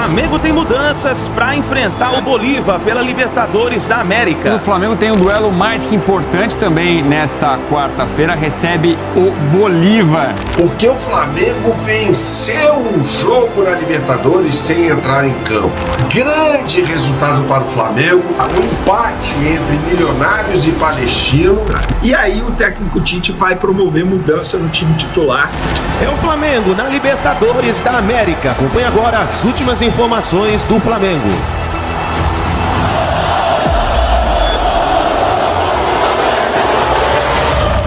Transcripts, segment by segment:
Flamengo tem mudanças para enfrentar o Bolívar pela Libertadores da América. O Flamengo tem um duelo mais que importante também nesta quarta-feira, recebe o Bolívar. Porque o Flamengo venceu o jogo na Libertadores sem entrar em campo. Grande resultado para o Flamengo, um empate entre Milionários e Palestino. E aí o técnico Tite vai promover mudança no time titular. É o Flamengo na Libertadores da América. Acompanhe agora as últimas informações do Flamengo.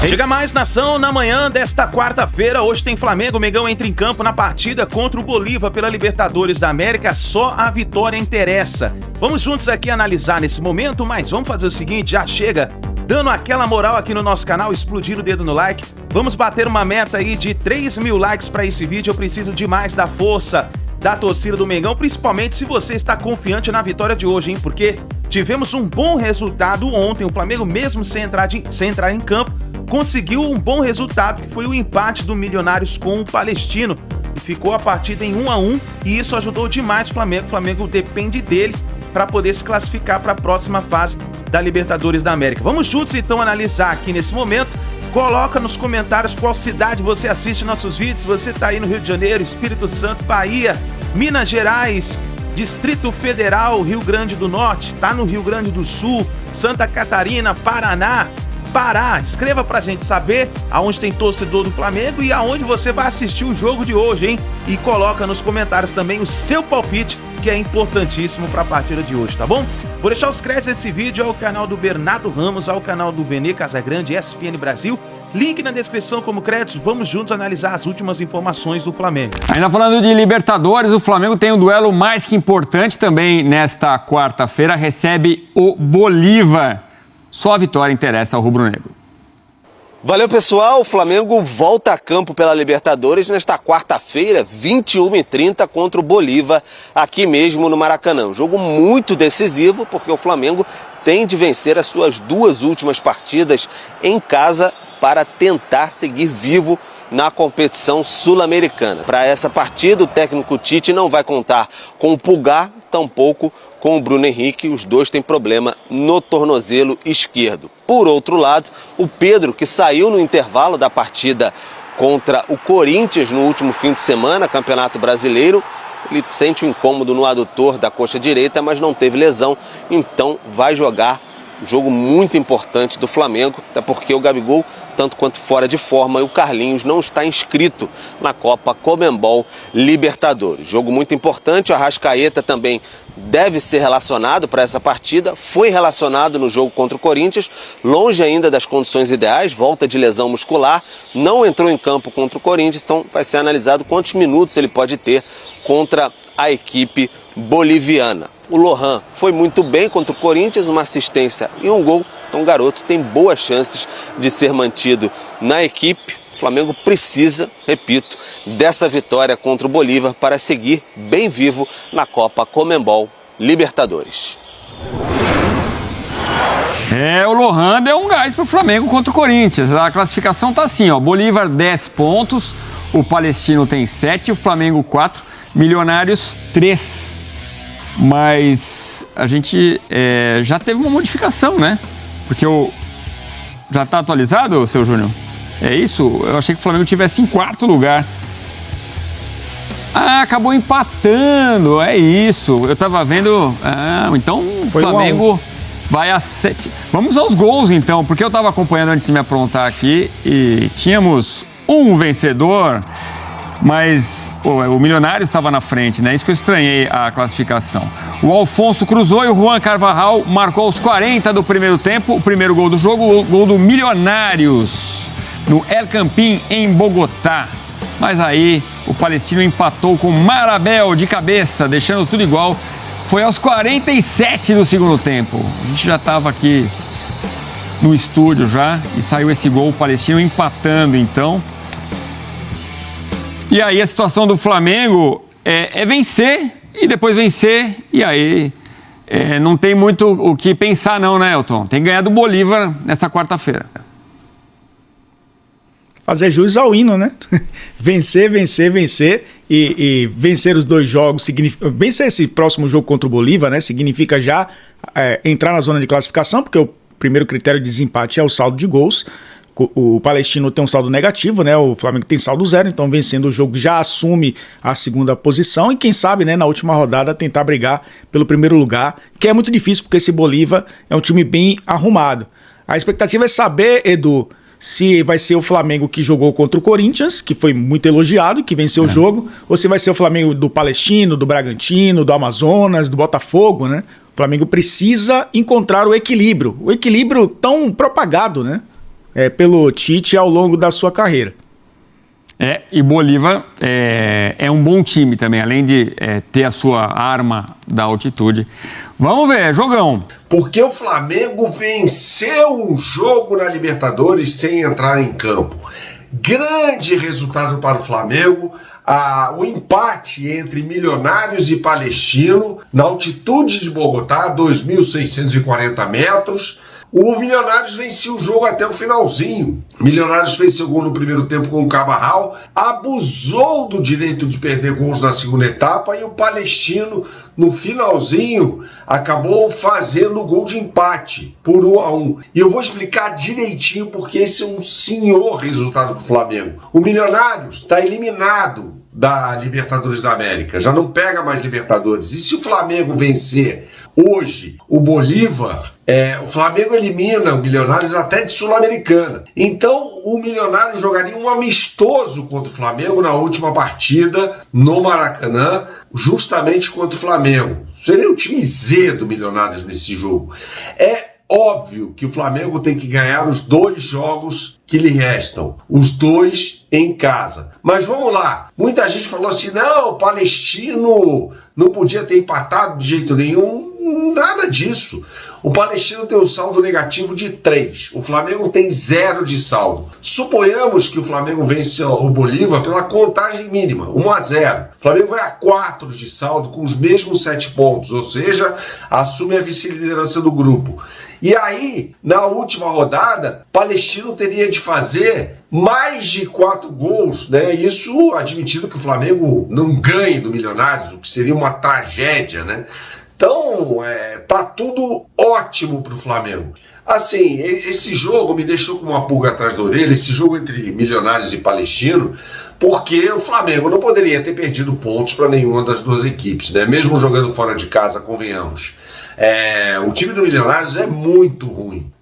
Chega mais nação na manhã desta quarta-feira. Hoje tem Flamengo. O Mengão entra em campo na partida contra o Bolívar pela Libertadores da América. Só a vitória interessa. Vamos juntos aqui analisar nesse momento, mas vamos fazer o seguinte, já chega dando aquela moral aqui no nosso canal, explodindo o dedo no like. Vamos bater uma meta aí de 3.000 likes para esse vídeo. Eu preciso demais da força da torcida do Mengão, principalmente se você está confiante na vitória de hoje, hein? Porque tivemos um bom resultado ontem. O Flamengo, mesmo sem entrar em campo, conseguiu um bom resultado, que foi o empate do Milionários com o Palestino. E ficou a partida em 1-1 e isso ajudou demais o Flamengo. O Flamengo depende dele para poder se classificar para a próxima fase da Libertadores da América. Vamos juntos então analisar aqui nesse momento. Coloca nos comentários qual cidade você assiste nossos vídeos. Você está aí no Rio de Janeiro, Espírito Santo, Bahia, Minas Gerais, Distrito Federal, Rio Grande do Norte, está no Rio Grande do Sul, Santa Catarina, Paraná, Pará. Escreva pra gente saber aonde tem torcedor do Flamengo e aonde você vai assistir o jogo de hoje, hein? E coloca nos comentários também o seu palpite, que é importantíssimo para a partida de hoje, tá bom? Vou deixar os créditos desse vídeo ao canal do Bernardo Ramos, ao canal do Vene Casagrande, ESPN Brasil. Link na descrição como créditos. Vamos juntos analisar as últimas informações do Flamengo. Ainda falando de Libertadores, o Flamengo tem um duelo mais que importante também nesta quarta-feira, recebe o Bolívar. Só a vitória interessa ao rubro-negro. Valeu, pessoal. O Flamengo volta a campo pela Libertadores nesta quarta-feira, 21h30, contra o Bolívar, aqui mesmo no Maracanã. Um jogo muito decisivo, porque o Flamengo tem de vencer as suas duas últimas partidas em casa para tentar seguir vivo na competição sul-americana. Para essa partida, o técnico Tite não vai contar com o Pulgar, tampouco com o Bruno Henrique. Os dois têm problema no tornozelo esquerdo. Por outro lado, o Pedro, que saiu no intervalo da partida contra o Corinthians no último fim de semana, Campeonato Brasileiro, ele sente um incômodo no adutor da coxa direita, mas não teve lesão, então vai jogar um jogo muito importante do Flamengo, até porque o Gabigol, tanto quanto fora de forma, e o Carlinhos não está inscrito na Copa Conmebol Libertadores. Jogo muito importante. O Arrascaeta também deve ser relacionado para essa partida, foi relacionado no jogo contra o Corinthians, longe ainda das condições ideais, volta de lesão muscular, não entrou em campo contra o Corinthians, então vai ser analisado quantos minutos ele pode ter contra a equipe boliviana. O Lohan foi muito bem contra o Corinthians, uma assistência e um gol, então o garoto tem boas chances de ser mantido na equipe. O Flamengo precisa, repito, dessa vitória contra o Bolívar para seguir bem vivo na Copa Conmebol Libertadores. O Lohan deu um gás para o Flamengo contra o Corinthians. A classificação está assim, ó: Bolívar 10 pontos, o Palestino tem 7, o Flamengo 4, Milionários 3. Mas a gente já teve uma modificação, né? Porque já está atualizado, seu Júnior? É isso? Eu achei que o Flamengo estivesse em 4º lugar. Acabou empatando, é isso. Eu estava vendo... então o Flamengo vai a 7. Vamos aos gols, então, porque eu estava acompanhando antes de me aprontar aqui e tínhamos um vencedor, mas o Milionário estava na frente, né? Isso que eu estranhei a classificação. O Alfonso cruzou e o Juan Carvajal marcou aos 40 do primeiro tempo. O primeiro gol do jogo, o gol do Milionários, no El Campín, em Bogotá. Mas aí o Palestino empatou com Marabel de cabeça, deixando tudo igual. Foi aos 47 do segundo tempo. A gente já estava aqui no estúdio já e saiu esse gol, o Palestino empatando então. E aí a situação do Flamengo é vencer e depois vencer, e aí não tem muito o que pensar não, né, Elton? Tem que ganhar do Bolívar nessa quarta-feira. fazer jus ao hino, né? Vencer e vencer os 2 jogos, vencer esse próximo jogo contra o Bolívar, né? Significa já entrar na zona de classificação, porque o primeiro critério de desempate é o saldo de gols. O Palestino tem um saldo negativo, né? O Flamengo tem saldo 0, então vencendo o jogo já assume a 2ª posição e quem sabe, né, na última rodada tentar brigar pelo primeiro lugar, que é muito difícil porque esse Bolívar é um time bem arrumado. A expectativa é saber, Edu, se vai ser o Flamengo que jogou contra o Corinthians, que foi muito elogiado, que venceu o jogo, ou se vai ser o Flamengo do Palestino, do Bragantino, do Amazonas, do Botafogo, né? O Flamengo precisa encontrar o equilíbrio tão propagado, né? Pelo Tite ao longo da sua carreira. E Bolívar é um bom time também, além de ter a sua arma da altitude. Vamos ver, jogão. Porque o Flamengo venceu um jogo na Libertadores sem entrar em campo. Grande resultado para o Flamengo. O empate entre Milionários e Palestino, na altitude de Bogotá, 2.640 metros. O Milionários venceu o jogo até o finalzinho. O Milionários fez seu gol no primeiro tempo com o Carvajal, abusou do direito de perder gols na segunda etapa e o Palestino, no finalzinho, acabou fazendo o gol de empate por 1-1. E eu vou explicar direitinho porque esse é um senhor resultado do Flamengo. O Milionários está eliminado da Libertadores da América, já não pega mais Libertadores. E se o Flamengo vencer hoje o Bolívar, o Flamengo elimina o Milionários até de Sul-Americana. Então o Milionários jogaria um amistoso contra o Flamengo na última partida no Maracanã, justamente contra o Flamengo. Seria o time Z do Milionários nesse jogo. É óbvio que o Flamengo tem que ganhar os 2 jogos que lhe restam, os 2 em casa. Mas vamos lá, muita gente falou assim, não, o Palestino não podia ter empatado de jeito nenhum. Nada disso. O Palestino tem um saldo negativo de 3. O Flamengo tem 0 de saldo. Suponhamos que o Flamengo vence o Bolívar pela contagem mínima, 1-0. O Flamengo vai a 4 de saldo com os mesmos 7 pontos, ou seja, assume a vice-liderança do grupo. E aí, na última rodada, Palestino teria de fazer mais de 4 gols, né? Isso admitindo que o Flamengo não ganhe do Milionários, o que seria uma tragédia, né? Então, tá tudo ótimo para o Flamengo. Assim, esse jogo me deixou com uma pulga atrás da orelha, esse jogo entre Milionários e Palestino, porque o Flamengo não poderia ter perdido pontos para nenhuma das 2 equipes, né? Mesmo jogando fora de casa, convenhamos. O time do Milionários é muito ruim,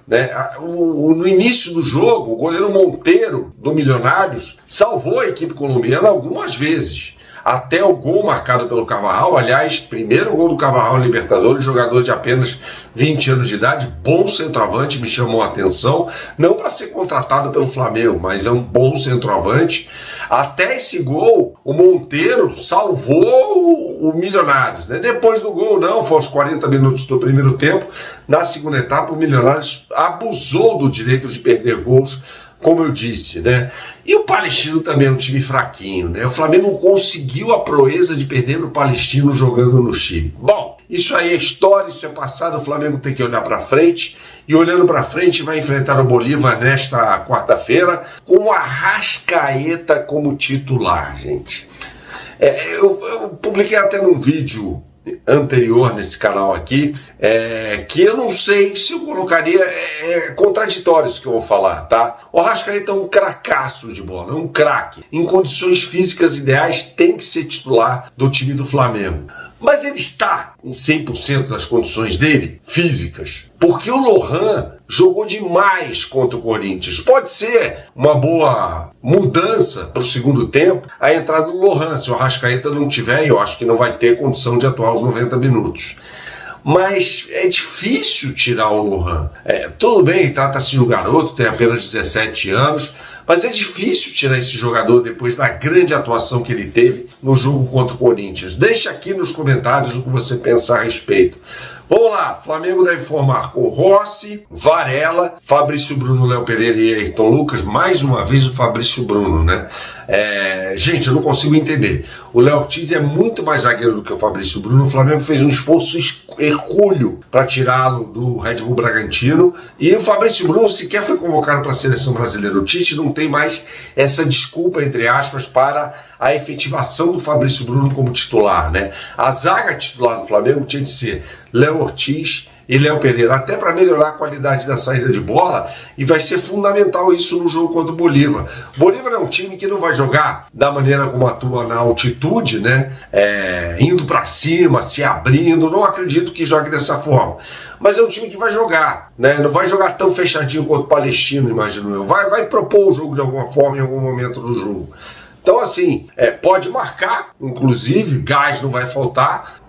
né? No início do jogo, o goleiro Monteiro do Milionários salvou a equipe colombiana algumas vezes. Até o gol marcado pelo Carvajal, aliás, primeiro gol do Carvajal em Libertadores, jogador de apenas 20 anos de idade, bom centroavante, me chamou a atenção, não para ser contratado pelo Flamengo, mas é um bom centroavante. Até esse gol, o Monteiro salvou o Milionários, né? Depois do gol, não, foi aos 40 minutos do primeiro tempo, na segunda etapa o Milionários abusou do direito de perder gols, como eu disse, né? E o Palestino também é um time fraquinho, né? O Flamengo conseguiu a proeza de perder para o Palestino jogando no Chile. Bom, isso aí é história, isso é passado, o Flamengo tem que olhar para frente, e olhando para frente vai enfrentar o Bolívar nesta quarta-feira com o Arrascaeta como titular, gente. Eu publiquei até num vídeo anterior nesse canal aqui, que eu não sei se eu colocaria, contraditório isso que eu vou falar, tá? O Arrascaeta é um cracaço de bola, é um craque. Em condições físicas ideais tem que ser titular do time do Flamengo. Mas ele está em 100% das condições dele, físicas. Porque o Lohan jogou demais contra o Corinthians. Pode ser uma boa mudança para o segundo tempo a entrada do Lohan. Se o Arrascaeta não tiver, eu acho que não vai ter condição de atuar os 90 minutos. Mas é difícil tirar o Lohan. Tudo bem, trata-se de um garoto, tem apenas 17 anos, Mas é difícil tirar esse jogador depois da grande atuação que ele teve no jogo contra o Corinthians. Deixa aqui nos comentários o que você pensa a respeito. Vamos lá, Flamengo deve formar com Rossi, Varela, Fabrício Bruno, Léo Pereira e Ayrton Lucas. Mais uma vez o Fabrício Bruno, né? Gente, eu não consigo entender. O Léo Ortiz é muito mais zagueiro do que o Fabrício Bruno. O Flamengo fez um esforço hercúleo para tirá-lo do Red Bull Bragantino. E o Fabrício Bruno sequer foi convocado para a seleção brasileira. O Tite não tem mais essa desculpa, entre aspas, para a efetivação do Fabrício Bruno como titular, né? A zaga titular do Flamengo tinha de ser Léo Ortiz e Léo Pereira, até para melhorar a qualidade da saída de bola, e vai ser fundamental isso no jogo contra o Bolívar. Bolívar é um time que não vai jogar da maneira como atua na altitude, né? Indo para cima, se abrindo, não acredito que jogue dessa forma. Mas é um time que vai jogar, né? Não vai jogar tão fechadinho quanto o Palestino, imagino eu. Vai propor o jogo de alguma forma em algum momento do jogo. Então, assim, pode marcar, inclusive, gás não vai faltar,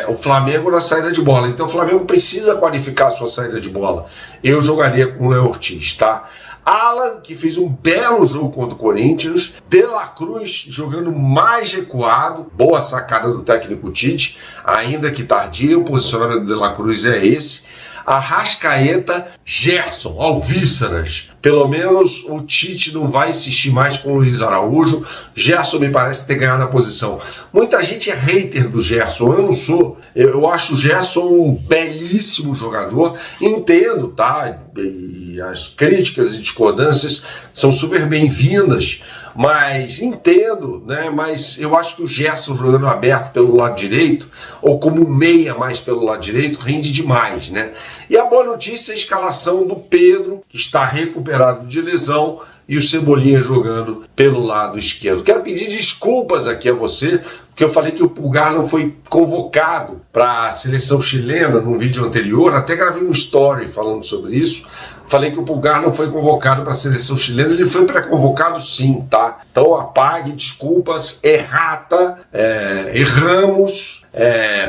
o Flamengo na saída de bola. Então, o Flamengo precisa qualificar a sua saída de bola. Eu jogaria com o Léo Ortiz, tá? Alan, que fez um belo jogo contra o Corinthians. De La Cruz jogando mais recuado. Boa sacada do técnico Tite, ainda que tardia. O posicionamento do De La Cruz é esse. Arrascaeta, Gerson, Alvíceras. Pelo menos o Tite não vai insistir mais com o Luiz Araújo. Gerson me parece ter ganhado a posição. Muita gente é hater do Gerson, eu não sou. Eu acho o Gerson um belíssimo jogador. Entendo, tá? E as críticas e discordâncias são super bem-vindas. Mas entendo, né? Mas eu acho que o Gerson jogando aberto pelo lado direito, ou como meia mais pelo lado direito, rende demais, né? E a boa notícia é a escalação do Pedro, que está recuperado de lesão, e o Cebolinha jogando pelo lado esquerdo. Quero pedir desculpas aqui a você, porque eu falei que o Pulgar não foi convocado para a seleção chilena no vídeo anterior, até gravei um story falando sobre isso. Falei que o Pulgar não foi convocado para a seleção chilena, ele foi pré-convocado sim, tá? Então apague, desculpas, errata, erramos.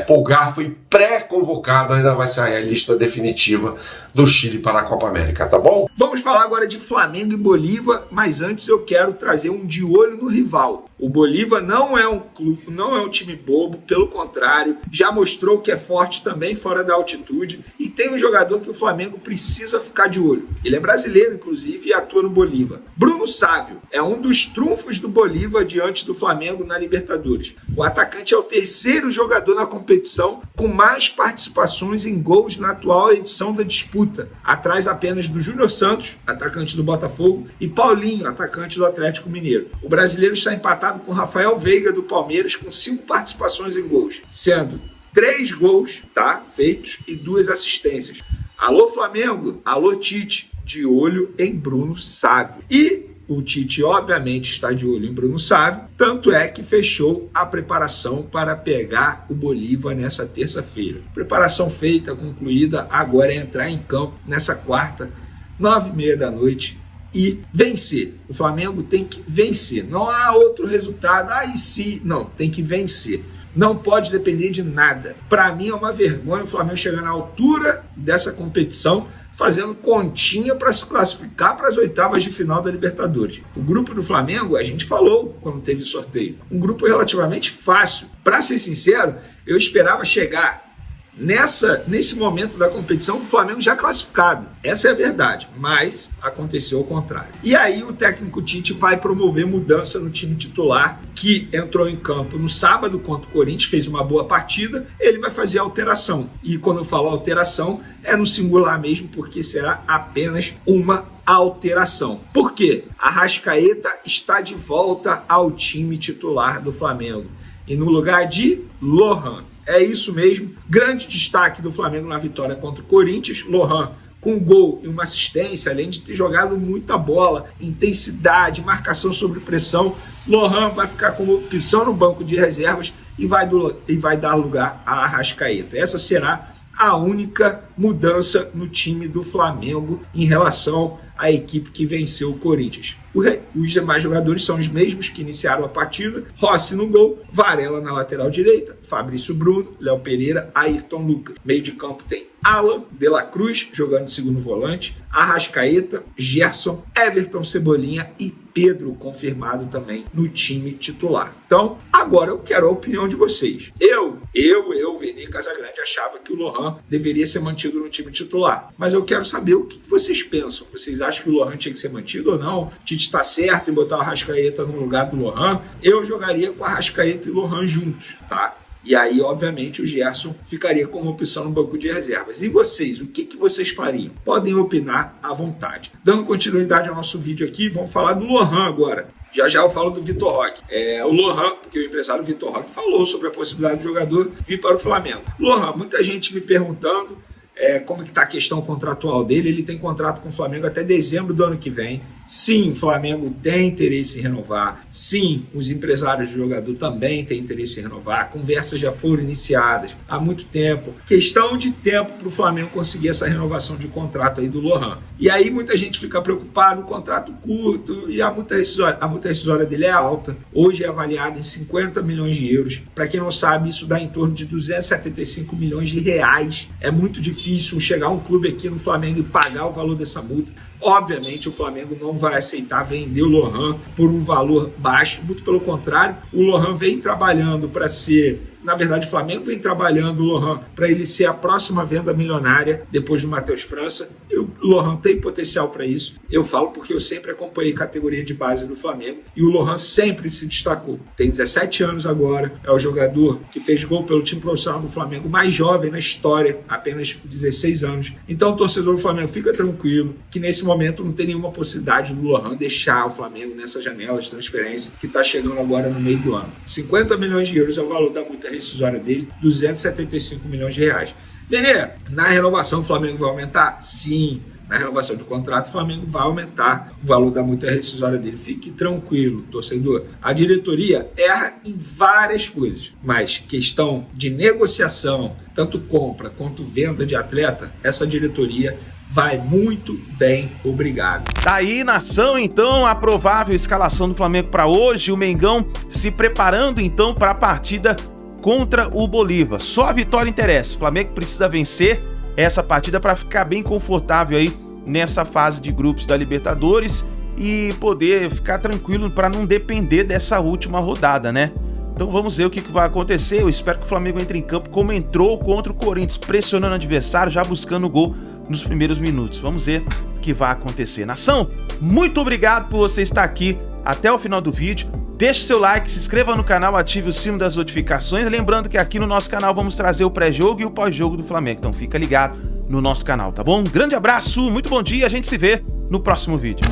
Pulgar foi pré-convocado, ainda vai sair a lista definitiva do Chile para a Copa América, tá bom? Vamos falar agora de Flamengo e Bolívar, mas antes eu quero trazer um de olho no rival. O Bolívar não é um clube, não é um time bobo, pelo contrário, já mostrou que é forte também fora da altitude e tem um jogador que o Flamengo precisa ficar de olho. Ele é brasileiro, inclusive, e atua no Bolívar. Bruno Sávio é um dos trunfos do Bolívar diante do Flamengo na Libertadores. O atacante é o terceiro jogador na competição com mais participações em gols na atual edição da disputa, atrás apenas do Júnior Santos, atacante do Botafogo, e Paulinho, atacante do Atlético Mineiro. O brasileiro está empatado com Rafael Veiga do Palmeiras com 5 participações em gols, sendo 3 gols feitos e 2 assistências. Alô Flamengo, alô Tite, de olho em Bruno Sávio. E o Tite, obviamente, está de olho em Bruno Sávio, tanto é que fechou a preparação para pegar o Bolívar nessa terça-feira. Preparação feita, concluída, agora é entrar em campo nessa quarta, 9h30 da noite, e vencer. O Flamengo tem que vencer. Não há outro resultado. E se? Não, tem que vencer. Não pode depender de nada. Para mim é uma vergonha o Flamengo chegar na altura dessa competição fazendo continha para se classificar para as oitavas de final da Libertadores. O grupo do Flamengo, a gente falou quando teve sorteio, um grupo relativamente fácil. Para ser sincero, eu esperava chegar nesse momento da competição, o Flamengo já classificado. Essa é a verdade, mas aconteceu o contrário. E aí o técnico Tite vai promover mudança no time titular, que entrou em campo no sábado contra o Corinthians, fez uma boa partida, ele vai fazer alteração. E quando eu falo alteração, é no singular mesmo, porque será apenas uma alteração. Por quê? Arrascaeta está de volta ao time titular do Flamengo. E no lugar de Lohan. É isso mesmo, grande destaque do Flamengo na vitória contra o Corinthians. Lohan com um gol e uma assistência, além de ter jogado muita bola, intensidade, marcação sob pressão. Lohan vai ficar como opção no banco de reservas e vai dar lugar a Arrascaeta. Essa será a única mudança no time do Flamengo em relação a equipe que venceu o Corinthians. Os demais jogadores são os mesmos que iniciaram a partida: Rossi no gol, Varela na lateral direita, Fabrício Bruno, Léo Pereira, Ayrton Lucas. Meio de campo tem Alan, De La Cruz jogando de segundo volante, Arrascaeta, Gerson, Everton Cebolinha e Pedro confirmado também no time titular. Então, agora eu quero a opinião de vocês. Eu, Vini Casagrande, achava que o Lohan deveria ser mantido no time titular. Mas eu quero saber o que vocês pensam. Vocês acham que o Lohan tinha que ser mantido ou não? O Tite está certo em botar o Arrascaeta no lugar do Lohan? Eu jogaria com o Arrascaeta e o Lohan juntos, tá? E aí, obviamente, o Gerson ficaria como opção no banco de reservas. E vocês, o que vocês fariam? Podem opinar à vontade. Dando continuidade ao nosso vídeo aqui, vamos falar do Lohan agora. Já eu falo do Vitor Roque. O Lohan, porque o empresário Vitor Roque falou sobre a possibilidade do jogador vir para o Flamengo. Lohan, muita gente me perguntando como que está a questão contratual dele. Ele tem contrato com o Flamengo até dezembro do ano que vem. Sim, o Flamengo tem interesse em renovar. Sim, os empresários do jogador também têm interesse em renovar. Conversas já foram iniciadas há muito tempo. Questão de tempo para o Flamengo conseguir essa renovação de contrato aí do Lohan. E aí muita gente fica preocupada, o contrato curto e a multa rescisória dele é alta. Hoje é avaliada em 50 milhões de euros. Para quem não sabe, isso dá em torno de 275 milhões de reais. É muito difícil chegar um clube aqui no Flamengo e pagar o valor dessa multa. Obviamente o Flamengo não vai aceitar vender o Lohan por um valor baixo, muito pelo contrário, o Lohan vem trabalhando para ser... Na verdade, o Flamengo vem trabalhando o Lohan para ele ser a próxima venda milionária depois do Matheus França. E o Lohan tem potencial para isso. Eu falo porque eu sempre acompanhei categoria de base do Flamengo e o Lohan sempre se destacou. Tem 17 anos agora, é o jogador que fez gol pelo time profissional do Flamengo mais jovem na história, apenas 16 anos. Então, o torcedor do Flamengo fica tranquilo que nesse momento não tem nenhuma possibilidade do Lohan deixar o Flamengo nessa janela de transferência que está chegando agora no meio do ano. 50 milhões de euros é o valor da multa rescisória dele, 275 milhões de reais. Venê, na renovação o Flamengo vai aumentar? Sim. Na renovação de contrato, o Flamengo vai aumentar o valor da multa rescisória dele. Fique tranquilo, torcedor. A diretoria erra em várias coisas, mas questão de negociação, tanto compra quanto venda de atleta, essa diretoria vai muito bem, obrigado. Tá aí, nação, então, a provável escalação do Flamengo para hoje. O Mengão se preparando, então, para a partida contra o Bolívar. Só a vitória interessa. O Flamengo precisa vencer essa partida para ficar bem confortável aí nessa fase de grupos da Libertadores e poder ficar tranquilo para não depender dessa última rodada, né? Então vamos ver o que vai acontecer. Eu espero que o Flamengo entre em campo como entrou contra o Corinthians, pressionando o adversário, já buscando o gol nos primeiros minutos. Vamos ver o que vai acontecer. Nação, muito obrigado por você estar aqui até o final do vídeo. Deixe seu like, se inscreva no canal, ative o sino das notificações. Lembrando que aqui no nosso canal vamos trazer o pré-jogo e o pós-jogo do Flamengo. Então fica ligado no nosso canal, tá bom? Um grande abraço, muito bom dia, a gente se vê no próximo vídeo.